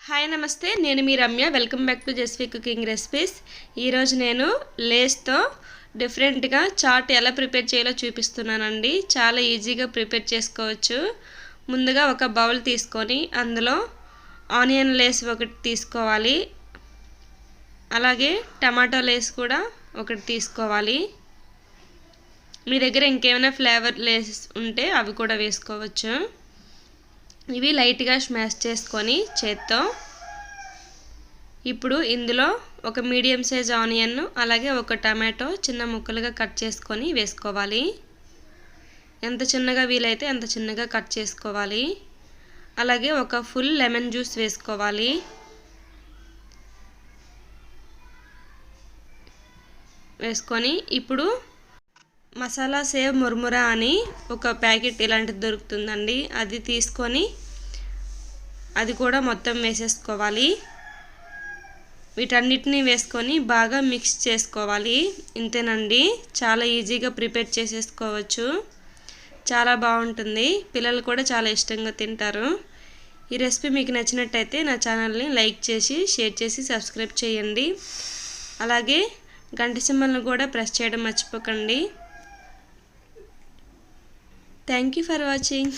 Hi నమస్తే, నేను మీ Ramya. Welcome back to Jasvi cooking recipes. ఈరోజు నేను లేస్తో డిఫరెంట్గా చాట్ ఎలా ప్రిపేర్ చేయాలో చూపిస్తున్నానండి. చాలా ఈజీగా ప్రిపేర్ చేసుకోవచ్చు. ముందుగా ఒక బౌల్ తీసుకొని అందులో ఆనియన్ లేస్ ఒకటి తీసుకోవాలి. అలాగే టమాటో లేస్ కూడా ఒకటి తీసుకోవాలి. మీ దగ్గర ఇంకేమైనా ఫ్లేవర్ లేస్ ఉంటే అవి కూడా వేసుకోవచ్చు. ఇవి లైట్గా స్మాష్ చేసుకొని చేత్తో ఇప్పుడు ఇందులో ఒక మీడియం సైజ్ ఆనియన్ అలాగే ఒక టమాటో చిన్న ముక్కలుగా కట్ చేసుకొని వేసుకోవాలి. ఎంత చిన్నగా వీలైతే అంత చిన్నగా కట్ చేసుకోవాలి. అలాగే ఒక ఫుల్ లెమన్ జ్యూస్ వేసుకోవాలి. వేసుకొని ఇప్పుడు మసాలా సేవ్ ముర్మురా అని ఒక ప్యాకెట్ ఇలాంటిది దొరుకుతుందండి. అది తీసుకొని అది కూడా మొత్తం వేసేసుకోవాలి. వీటన్నిటిని వేసుకొని బాగా మిక్స్ చేసుకోవాలి. ఇంతేనండి, చాలా ఈజీగా ప్రిపేర్ చేసేసుకోవచ్చు. చాలా బాగుంటుంది, పిల్లలు కూడా చాలా ఇష్టంగా తింటారు. ఈ రెసిపీ మీకు నచ్చినట్టయితే నా ఛానల్ని లైక్ చేసి షేర్ చేసి సబ్స్క్రైబ్ చేయండి. అలాగే గంట సింబల్ని కూడా ప్రెస్ చేయడం మర్చిపోకండి. Thank you for watching.